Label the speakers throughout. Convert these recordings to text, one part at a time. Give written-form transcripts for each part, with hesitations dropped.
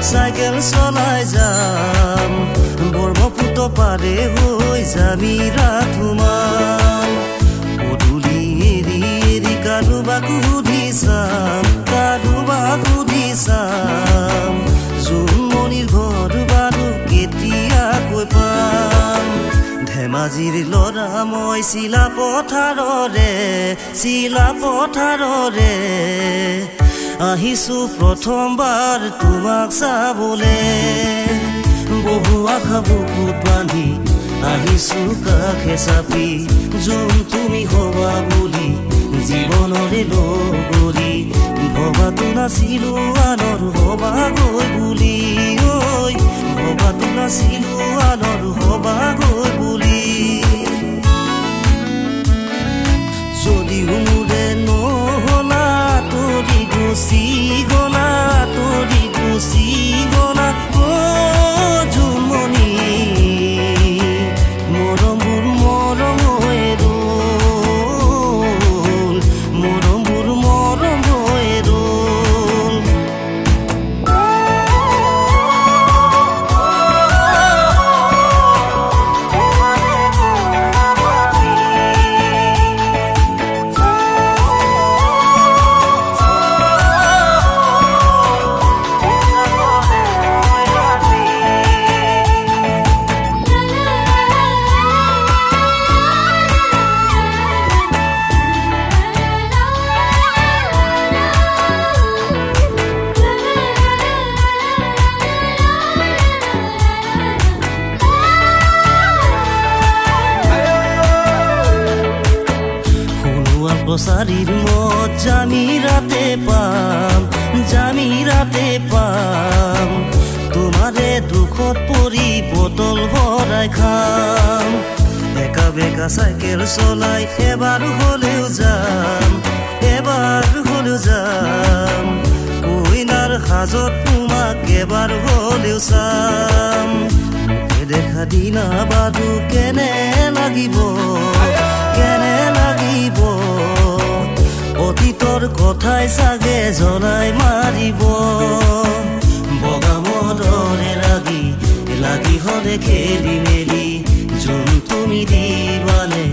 Speaker 1: cycle চলাই যাম ব্ৰহ্মপুত্ৰ পাৰে হৈ যামি ৰাধুমান পদূলি এৰি এৰি কাৰোবাক সুধি চাম জোনমণিৰ ঘৰ বাৰু কেতিয়াকৈ পাম ধেমাজিৰ ল'ৰা মই চিলা পথাৰৰে আহিছো প্ৰথমবাৰ তোমাক চাবলে বহু আশা বুকুত বান্ধি আহিছো কাষে চাপি যোন তুমি হবা বুলি জীৱনৰে লগৰী ভবাতো নাছিলো আনৰ হবাগৈ বুলি ঐ ভবাতো নাছিলো আনৰ হবাগৈ বুলি যদিও মোৰে নহলা তৰি গুচি গলা ও জুমনি মৰমবোৰ মৰম হৈ ৰল মৰমবোৰ মৰম হৈ ৰল চাৰিৰ মত জামিৰাতে পাম তোমাৰে দুখত পৰি বটল ভৰাই খাম একা বেকা চাইকেল চলাই এবাৰ হলেও যাম কইনাৰ সাজত তোমাক এবাৰ হলেও চাম দেখা দিনা বাৰু কেনে লাগিব অতীতৰ কথাই চাগে জ্বলাই মাৰিব বগা মদৰে লাগি হলে খেলি মেলি যোন তুমি দিবানে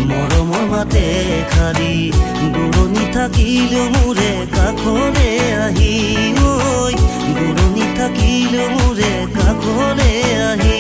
Speaker 1: মৰমৰ মাতে খালি দূৰণি থাকিলেও মোৰে কাষলে আহি ঐ দূৰণি থাকিলেও মোৰে কাষলে আহি